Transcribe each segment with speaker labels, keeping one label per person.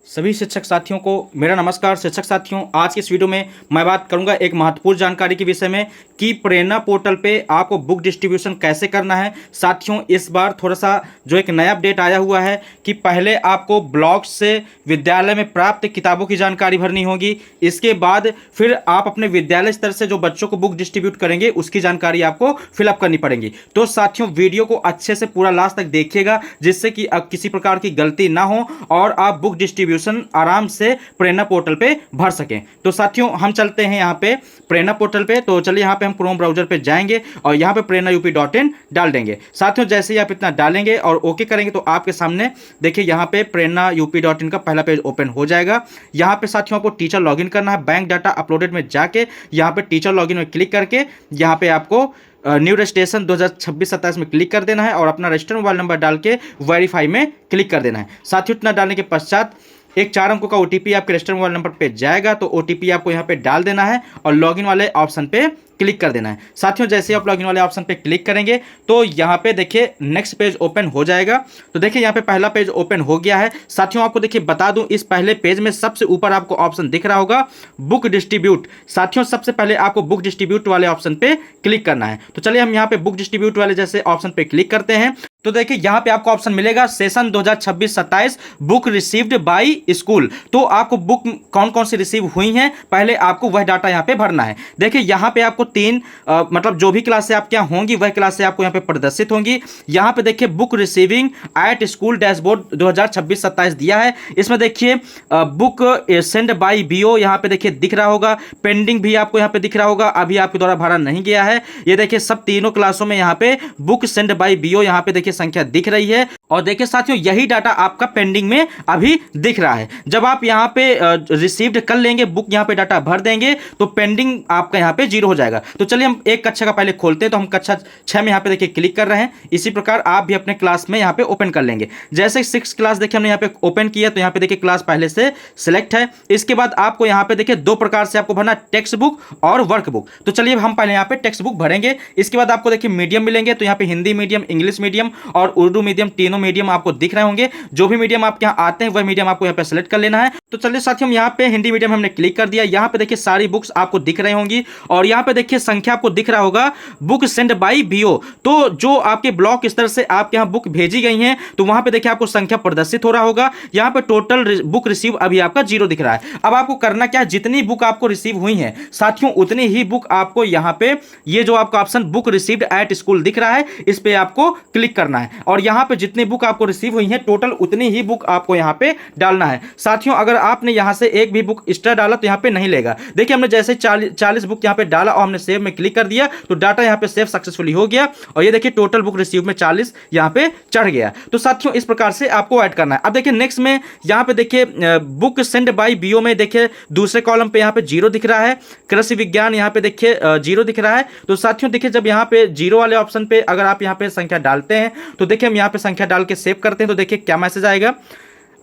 Speaker 1: सभी शिक्षक साथियों को मेरा नमस्कार। शिक्षक साथियों, आज की इस वीडियो में मैं बात करूंगा एक महत्वपूर्ण जानकारी के विषय में कि प्रेरणा पोर्टल पे आपको बुक डिस्ट्रीब्यूशन कैसे करना है। साथियों, इस बार थोड़ा सा जो एक नया अपडेट आया हुआ है कि पहले आपको ब्लॉक से विद्यालय में प्राप्त किताबों की जानकारी भरनी होगी। इसके बाद फिर आप अपने विद्यालय स्तर से जो बच्चों को बुक डिस्ट्रीब्यूट करेंगे उसकी जानकारी आपको फिलअप करनी पड़ेगी। तो साथियों, वीडियो को अच्छे से पूरा लास्ट तक देखिएगा जिससे कि किसी प्रकार की गलती ना हो और आप बुक डिस्ट्रीब्यूशन आराम से प्रेरणा पोर्टल पे भर सकें। तो साथियों, हम चलते हैं यहाँ पे प्रेरणा पोर्टल पे। तो चलिए यहाँ पे हम क्रोम ब्राउजर पे जाएंगे और यहाँ पे prerna.up.in डाल देंगे। साथियों, जैसे ही आप इतना डालेंगे और ओके करेंगे तो आपके सामने देखिए यहाँ पे prerna.up.in का पहला पेज ओपन हो जाएगा। यहाँ पे साथियों आपको टीचर लॉगिन करना है। बैंक डाटा अपलोडेड में जाके यहाँ पे टीचर लॉगिन में क्लिक करके यहाँ पे आपको न्यू रजिस्ट्रेशन 2026-27 में क्लिक कर देना है और अपना रजिस्टर्ड मोबाइल नंबर डाल के वेरीफाई में क्लिक कर देना है। साथियों, इतना डालने के पश्चात एक 4 अंकों का ओटीपी आपके रजिस्टर्ड मोबाइल नंबर पे जाएगा। तो ओटीपी आपको यहाँ पे डाल देना है और लॉगिन वाले ऑप्शन पे क्लिक कर देना है। साथियों, जैसे ही आप लॉगिन वाले ऑप्शन पे क्लिक करेंगे तो यहाँ पे देखिए नेक्स्ट पेज ओपन हो जाएगा। तो देखिए यहाँ पे पहला पेज ओपन हो गया है। साथियों, आपको देखिए बता दूं, इस पहले पेज में सबसे ऊपर आपको ऑप्शन दिख रहा होगा बुक डिस्ट्रीब्यूट। साथियों, सबसे पहले आपको बुक डिस्ट्रीब्यूट वाले ऑप्शन पे क्लिक करना है। तो चलिए हम यहाँ पे बुक डिस्ट्रीब्यूट वाले जैसे ऑप्शन पे क्लिक करते हैं तो देखिए यहाँ पे आपको ऑप्शन मिलेगा session 2026-27 book received by school. तो आपको बुक कौन कौन सी रिसीव हुई हैं पहले आपको वह डाटा यहाँ पे भरना है। देखिए यहाँ पे आपको मतलब जो भी क्लासें आपके यहाँ होंगी वह क्लासें आपको यहाँ पे प्रदर्शित होंगी। यहाँ पे देखिए book receiving at school dashboard 2026-27 दिया है। इसमें देखिए बुक सेंड बाय बीओ यहाँ पे देखिए दिख रहा होगा। पेंडिंग भी आपको यहाँ पे दिख रहा होगा, अभी आपके द्वारा भरा नहीं गया है। ये देखिए सब तीनों क्लासों में यहाँ पे बुक सेंड बाय बीओ यहाँ पे देखिए संख्या दिख रही है। और देखिए साथियों, यही डाटा आपका पेंडिंग में अभी दिख रहा है। जब आप यहाँ पे रिसीव्ड कर लेंगे, बुक यहाँ पे डाटा भर देंगे तो पेंडिंग आपका यहाँ पे 0 हो जाएगा। तो चलिए हम एक कक्षा का पहले खोलते हैं। तो हम कक्षा 6 में यहाँ पे देखिए क्लिक कर रहे हैं। इसी प्रकार आप भी अपने क्लास में यहाँ पे ओपन कर लेंगे। जैसे 6 क्लास देखिए हमने यहाँ पे ओपन किया तो यहाँ पे देखिए क्लास पहले से सिलेक्ट है। इसके बाद आपको यहाँ पे देखिए 2 प्रकार से आपको भरना, टेक्स्ट बुक और वर्क बुक। तो चलिए हम पहले यहाँ पे टेक्स्ट बुक भरेंगे। इसके बाद आपको देखिए मीडियम मिलेंगे। तो यहाँ पे हिंदी मीडियम, इंग्लिश मीडियम और उर्दू मीडियम, तीनों मीडियम आपको दिख रहे होंगे। जो भी मीडियम आपके यहाँ आते हैं वह मीडियम आपको यहाँ पे सेलेक्ट कर लेना है। तो चलिए साथियों, यहाँ पे हिंदी मीडियम हमने क्लिक कर दिया। यहाँ पे देखिए सारी बुक्स आपको दिख रही होंगी और यहाँ पे देखिए संख्या आपको दिख रहा होगा बुक सेंड बाय बीओ। तो जो आपके ब्लॉक स्तर से आपके यहाँ बुक भेजी गई हैं तो वहां पे देखिए आपको संख्या प्रदर्शित हो रहा होगा। यहाँ पे टोटल बुक रिसीव अभी आपका 0 दिख रहा है। अब आपको करना क्या है, जितनी बुक आपको रिसीव हुई हैं साथियों उतनी ही बुक आपको यहाँ पे ये जो आपका option book received at school दिख रहा है इस पे आपको क्लिक करना है और यहाँ पे जितनी बुक आपको रिसीव हुई है टोटल उतनी ही बुक आपको यहाँ पे डालना है। साथियों, अगर आपने यहाँ से एक भी बुक एक्स्ट्रा डाला तो यहाँ पे नहीं लेगा। देखिए हमने जैसे 40 बुक यहाँ पे डाला और हमने सेव में क्लिक कर दिया तो डाटा यहाँ पे सेव सक्सेसफुली हो गया और ये देखिए टोटल बुक रिसीव में 40 यहाँ पे चढ़ गया। तो साथियों, इस प्रकार से आपको ऐड करना है। अब देखिए नेक्स्ट में यहाँ पे देखिए बुक सेंड बाय बीओ में देखिए दूसरे कॉलम पे यहाँ पे 0 दिख रहा है। कृषि विज्ञान यहाँ पे देखिए 0 दिख रहा है। तो साथियों देखिए जब यहाँ पे 0 वाले ऑप्शन पे अगर आप यहाँ पे संख्या डालते हैं तो देखिए हम यहाँ पे संख्या डाल के सेव करते हैं तो देखिए क्या मैसेज आएगा।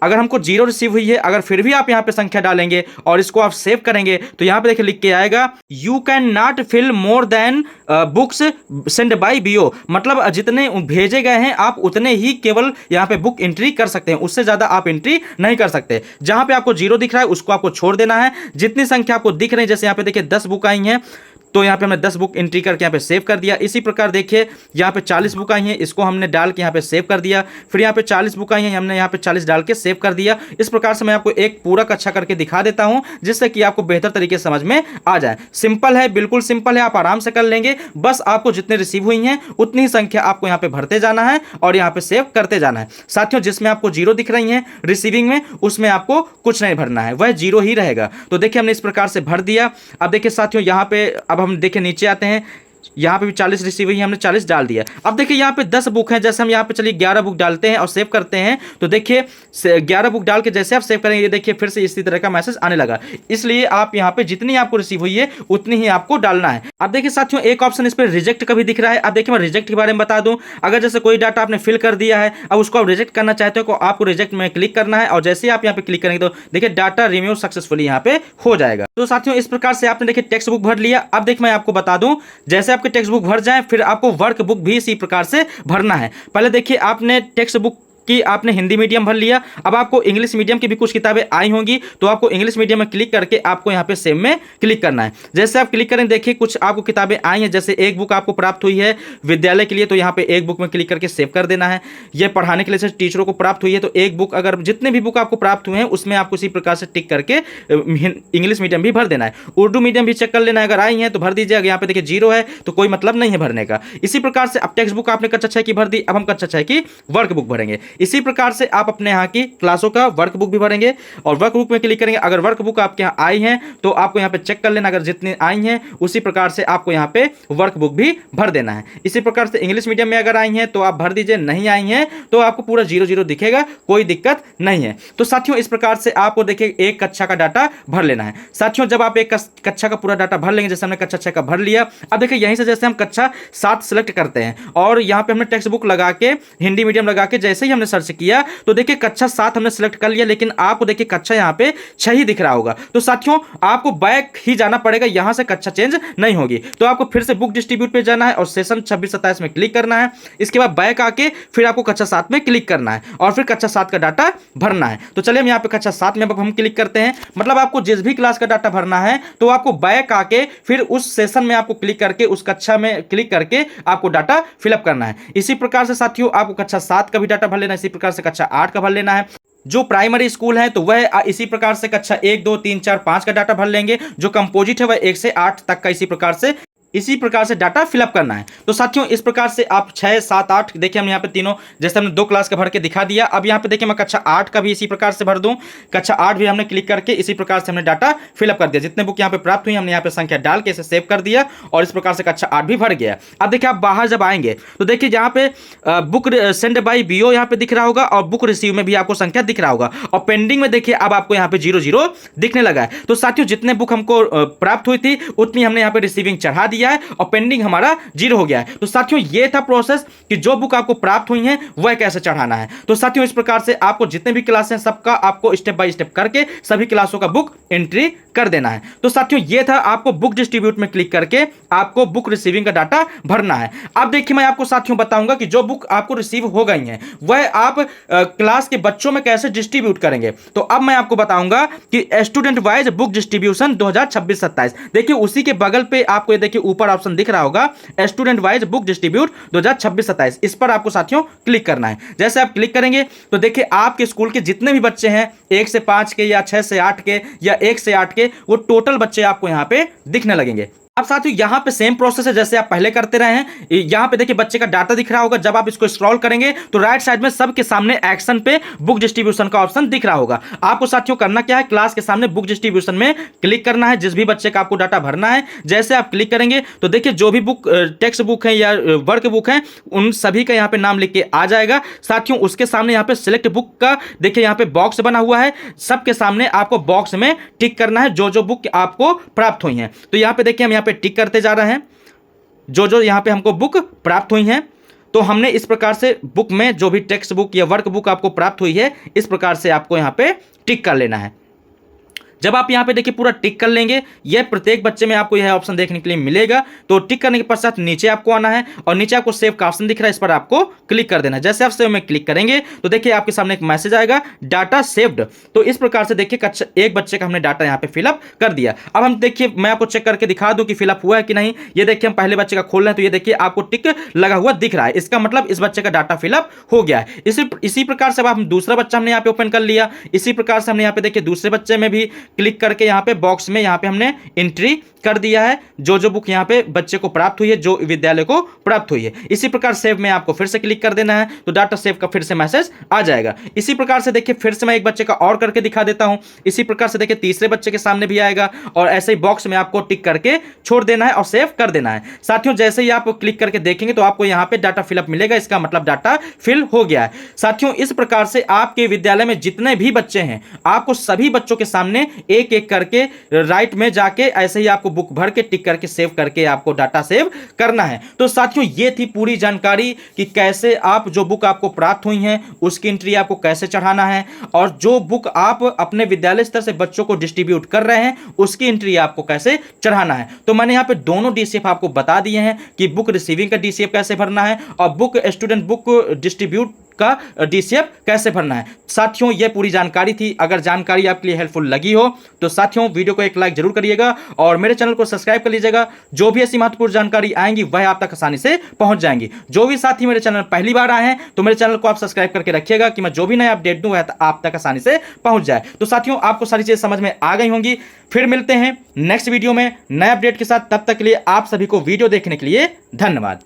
Speaker 1: अगर हमको 0 रिसीव हुई है, अगर फिर भी आप यहाँ पे संख्या डालेंगे और इसको आप सेव करेंगे तो यहाँ पे देखिए लिख के आएगा you can not fill more than books send by बीओ। मतलब जितने भेजे गए हैं आप उतने ही केवल यहाँ पे बुक एंट्री कर सकते हैं, उससे ज्यादा आप एंट्री नहीं कर सकते। जहां पे आपको 0 दिख रहा है उसको आपको छोड़ देना है। जितनी संख्या आपको दिख रही है, जैसे यहाँ पे देखिए 10 बुक आई हैं तो यहाँ पे हमने 10 बुक एंट्री करके यहाँ पे सेव कर दिया। इसी प्रकार देखिए यहाँ पे 40 बुक आई हैं, इसको हमने डाल के यहाँ पे सेव कर दिया। फिर यहाँ पे 40 बुक आई हैं, हमने यहाँ पे 40 डाल के सेव कर दिया। इस प्रकार से मैं आपको एक पूरा कक्षा करके दिखा देता हूँ जिससे कि आपको बेहतर तरीके से समझ में आ जाए। सिंपल है, बिल्कुल सिंपल है, आप आराम से कर लेंगे। बस आपको जितने रिसीव हुई हैं उतनी ही संख्या आपको यहाँ पे भरते जाना है और यहाँ पे सेव करते जाना है। साथियों, जिसमें आपको 0 दिख रही है रिसीविंग में उसमें आपको कुछ नहीं भरना है, वह 0 ही रहेगा। तो देखिए हमने इस प्रकार से भर दिया। अब देखिए साथियों, यहाँ पे अब हम देखिए नीचे आते हैं। यहाँ पे भी 40 रिसीव हुई है, हमने 40 डाल दिया। अब देखिए यहाँ पे 10 बुक हैं, जैसे हम यहाँ पे चलिए 11 बुक डालते हैं और सेव करते हैं तो देखिए 11 बुक डाल के जैसे आप सेव करेंगे ये देखिए फिर से इसी तरह का मैसेज आने लगा। इसलिए आप यहाँ पे जितनी आपको रिसीव हुई है उतनी ही आपको डालना है। अब देखिए साथियों, एक ऑप्शन इस पर रिजेक्ट का भी दिख रहा है। अब देखिए मैं रिजेक्ट के बारे में बता दूं, अगर जैसे कोई डाटा आपने फिल कर दिया है अब उसको आप रिजेक्ट करना चाहते हो तो आपको रिजेक्ट में क्लिक करना है और जैसे आप यहाँ पे क्लिक करेंगे तो देखिए डाटा रिमूव सक्सेसफुली यहाँ पे हो जाएगा। तो साथियों, इस प्रकार से आपने देखिए टेक्स्ट बुक भर लिया। अब देखिए मैं आपको बता दूं, जैसे आपके टेक्स्ट बुक भर जाए फिर आपको वर्क बुक भी इसी प्रकार से भरना है। पहले देखिए आपने टेक्स्ट बुक कि आपने हिंदी मीडियम भर लिया, अब आपको इंग्लिश मीडियम की भी कुछ किताबें आई होंगी, तो आपको इंग्लिश मीडियम में क्लिक करके आपको यहाँ पे सेव में क्लिक करना है। जैसे आप क्लिक करें, देखिए कुछ आपको किताबें आई हैं, जैसे एक बुक आपको प्राप्त हुई है विद्यालय के लिए, तो यहाँ पे एक बुक में क्लिक करके सेव कर देना है। यह पढ़ाने के लिए जैसे टीचरों को प्राप्त हुई है, तो एक बुक, अगर जितने भी बुक आपको प्राप्त हुए हैं उसमें आपको इसी प्रकार से टिक करके इंग्लिश मीडियम भी भर देना है। उर्दू मीडियम भी चेक कर लेना है, अगर आई हैं तो भर दीजिए, अगर यहाँ पे देखिए 0 है तो कोई मतलब नहीं है भरने का। इसी प्रकार से अब टेक्स्ट बुक आपने कक्षा 6 की भर दी, अब हम कक्षा 6 की वर्क बुक भरेंगे। इसी प्रकार से आप अपने यहाँ की क्लासों का वर्क बुक भी भरेंगे और वर्क बुक में क्लिक करेंगे। अगर वर्क बुक आपके यहाँ आई है तो आपको यहाँ पे चेक कर लेना, अगर जितनी आई हैं उसी प्रकार से आपको यहाँ पे वर्क बुक भी भर देना है। इसी प्रकार से इंग्लिश मीडियम में अगर आई हैं तो आप भर दीजिए, नहीं आई हैं तो आपको पूरा 0 दिखेगा, कोई दिक्कत नहीं है। तो साथियों इस प्रकार से आपको देखिए एक कक्षा का डाटा भर लेना है। साथियों जब आप एक कक्षा का पूरा डाटा भर लेंगे, जैसे हमने कक्षा 6 का भर लिया, अब देखिए यहीं से जैसे हम कक्षा 7 सेलेक्ट करते हैं और यहाँ पे हमने टेक्स्ट बुक लगा के हिंदी मीडियम लगा के जैसे ही हमने सर्च किया तो देखिए कक्षा 7 हमने सेलेक्ट कर लिया, लेकिन आपको देखिए कक्षा यहाँ पे 6 ही दिख रहा होगा। तो साथियों आपको बैक ही जाना पड़ेगा, यहां से कक्षा चेंज नहीं होगी। तो आपको फिर से बुक डिस्ट्रीब्यूट पे जाना है और सेशन 26-27 में क्लिक करना है। इसके बाद बैक आके फिर आपको कक्षा 7 में क्लिक करना है और फिर कक्षा 7 का डाटा भरना है। तो चलिए हम यहाँ पे कक्षा 7 में अब हम क्लिक करते हैं। मतलब आपको जिस भी क्लास का डाटा भरना है तो आपको बैक आके फिर उस सेशन में आपको क्लिक करके उस कक्षा में क्लिक करके आपको डाटा फिलअप करना है। इसी प्रकार से साथियों आपको कक्षा 7 का भी डाटा भर लेना है, इसी प्रकार से कक्षा 8 का भर लेना है। जो प्राइमरी स्कूल है तो वह इसी प्रकार से कक्षा 1, 2, 3, 4, 5 का डाटा भर लेंगे। जो कंपोजिट है वह 1 से 8 तक का इसी प्रकार से डाटा फिलअप करना है। तो साथियों इस प्रकार से आप 6, 7, 8 देखिए हम यहाँ पे तीनों जैसे हमने 2 क्लास का भर के दिखा दिया। अब यहाँ पे देखिए मैं कक्षा 8 का भी इसी प्रकार से भर दूं। कक्षा 8 भी हमने क्लिक करके इसी प्रकार से हमने डाटा फिलअप कर दिया। जितने बुक यहाँ पे प्राप्त हुई हमने यहाँ पे संख्या डाल के इसे सेव कर दिया और इस प्रकार से कक्षा 8 भी भर गया। अब देखिए आप बाहर जब आएंगे तो देखिए यहाँ पे बुक सेंड बाई बीओ यहाँ पे दिख रहा होगा और बुक रिसीव में भी आपको संख्या दिख रहा होगा और पेंडिंग में देखिए अब आपको यहाँ पे 0 दिखने लगा है। तो साथियों जितने बुक हमको प्राप्त हुई थी उतनी हमने यहाँ पे रिसीविंग चढ़ा दिया है और पेंडिंग हमारा 0 हो गया है। तो साथियों ये था प्रोसेस कि जो बुक आपको प्राप्त हुई हैं वह कैसे चढ़ाना है। तो साथियों इस प्रकार से आपको जितने भी क्लास हैं सबका आपको स्टेप बाय स्टेप करके सभी क्लासों का बुक एंट्री कर देना है। तो साथियों ये था, आपको बुक डिस्ट्रीब्यूट में क्लिक करके आपको बुक रिसीविंग का डाटा भरना है। अब देखिए मैं आपको साथियों बताऊंगा कि जो बुक आपको रिसीव हो गई हैं वह आप क्लास के बच्चों में कैसे डिस्ट्रीब्यूट करेंगे। तो अब मैं आपको बताऊंगा कि स्टूडेंट वाइज बुक डिस्ट्रीब्यूशन 2026-27। देखिए उसी के बगल पे आपको ये देखिए ऊपर ऑप्शन दिख रहा होगा स्टूडेंट वाइज बुक डिस्ट्रीब्यूट 2026-27। इस पर आपको साथियों क्लिक करना है। जैसे आप क्लिक करेंगे तो देखिए आपके स्कूल के जितने भी बच्चे हैं 1 से 5 के या 6 से 8 के या 1 से 8 के, वो टोटल बच्चे आपको यहां पे दिखने लगेंगे। अब साथियों यहां पे सेम प्रोसेस है जैसे आप पहले करते रहे हैं। यहां पे देखिए बच्चे का डाटा दिख रहा होगा। जब आप इसको स्क्रॉल करेंगे तो राइट साइड में सबके सामने एक्शन पे बुक डिस्ट्रीब्यूशन का ऑप्शन दिख रहा होगा। आपको साथियों करना क्या है, क्लास के सामने बुक डिस्ट्रीब्यूशन में क्लिक करना है। जिस भी बच्चे का आपको डाटा भरना है जैसे आप क्लिक करेंगे तो देखिए जो भी बुक टेक्स्ट बुक है या वर्क बुक है उन सभी का यहाँ पे नाम लिख के आ जाएगा। साथियों उसके सामने यहाँ पे सिलेक्ट बुक का देखिए यहाँ पे बॉक्स बना हुआ है। सबके सामने आपको बॉक्स में टिक करना है जो जो बुक आपको प्राप्त हुई हैं। तो यहाँ पे देखिए हम यहाँ पे टिक करते जा रहे हैं जो जो यहाँ पे हमको बुक प्राप्त हुई हैं। तो हमने इस प्रकार से बुक में जो भी टेक्स्ट बुक या वर्क बुक आपको प्राप्त हुई है इस प्रकार से आपको यहाँ पे टिक कर लेना है। जब आप यहाँ पे देखिए पूरा टिक कर लेंगे, यह प्रत्येक बच्चे में आपको यह ऑप्शन देखने के लिए मिलेगा। तो टिक करने के पश्चात नीचे आपको आना है और नीचे आपको सेव का ऑप्शन दिख रहा है, इस पर आपको क्लिक कर देना है। जैसे आप सेव में क्लिक करेंगे तो देखिए आपके सामने एक मैसेज आएगा डाटा सेव्ड। तो इस प्रकार से देखिए एक बच्चे का हमने डाटा यहाँ पे फिलअप कर दिया। अब हम देखिए मैं आपको चेक करके दिखा दूं कि फिलअप हुआ है कि नहीं। ये देखिए हम पहले बच्चे का खोल रहे हैं तो ये देखिए आपको टिक लगा हुआ दिख रहा है। इसका मतलब इस बच्चे का डाटा फिलअप हो गया है। इसी प्रकार से अब हम दूसरा बच्चा हमने यहाँ पे ओपन कर लिया। इसी प्रकार से हमने यहाँ पे देखिए दूसरे बच्चे में भी क्लिक करके यहाँ पे बॉक्स में यहाँ पे हमने एंट्री कर दिया है जो जो बुक यहाँ पे बच्चे को प्राप्त हुई है, जो विद्यालय को प्राप्त हुई है। इसी प्रकार सेव में आपको फिर से क्लिक कर देना है तो डाटा सेव का फिर से मैसेज आ जाएगा। इसी प्रकार से देखिए फिर से मैं एक बच्चे का और करके दिखा देता हूं। इसी प्रकार से देखिए तीसरे बच्चे के सामने भी आएगा और ऐसे ही बॉक्स में आपको टिक करके छोड़ देना है और सेव कर देना है। साथियों जैसे ही आप क्लिक करके देखेंगे तो आपको यहाँ पे डाटा फिलअप मिलेगा, इसका मतलब डाटा फिल हो गया है। साथियों इस प्रकार से आपके विद्यालय में जितने भी बच्चे हैं आपको सभी बच्चों के सामने एक एक करके राइट में जाके ऐसे ही आपको बुक भर के टिक करके सेव करके आपको डाटा सेव करना है। तो साथियों ये थी पूरी जानकारी कि कैसे आप जो बुक आपको प्राप्त हुई हैं उसकी एंट्री आपको कैसे चढ़ाना है और जो बुक आप अपने विद्यालय स्तर से बच्चों को डिस्ट्रीब्यूट कर रहे हैं उसकी एंट्री आपको कैसे चढ़ाना है। तो मैंने यहाँ पे दोनों डीसीएफ आपको बता दिए हैं कि बुक रिसीविंग का डीसीएफ कैसे भरना है और बुक स्टूडेंट बुक डिस्ट्रीब्यूट का DCF कैसे भरना है। साथियों ये पूरी जानकारी थी। अगर जानकारी आपके लिए हेल्पफुल लगी हो तो साथियों वीडियो को एक लाइक जरूर करिएगा और मेरे चैनल को सब्सक्राइब कर लीजिएगा। जो भी ऐसी महत्वपूर्ण जानकारी आएंगी वह आप तक आसानी से पहुंच जाएंगी। जो भी साथी मेरे चैनल पहली बार आए हैं तो मेरे चैनल को आप सब्सक्राइब करके रखिएगा कि मैं जो भी नया अपडेट दूं वह आप तक आसानी से पहुंच जाए। तो साथियों आपको सारी चीजें समझ में आ गई होंगी। फिर मिलते हैं नेक्स्ट वीडियो में नए अपडेट के साथ। तब तक के लिए आप सभी को वीडियो देखने के लिए धन्यवाद।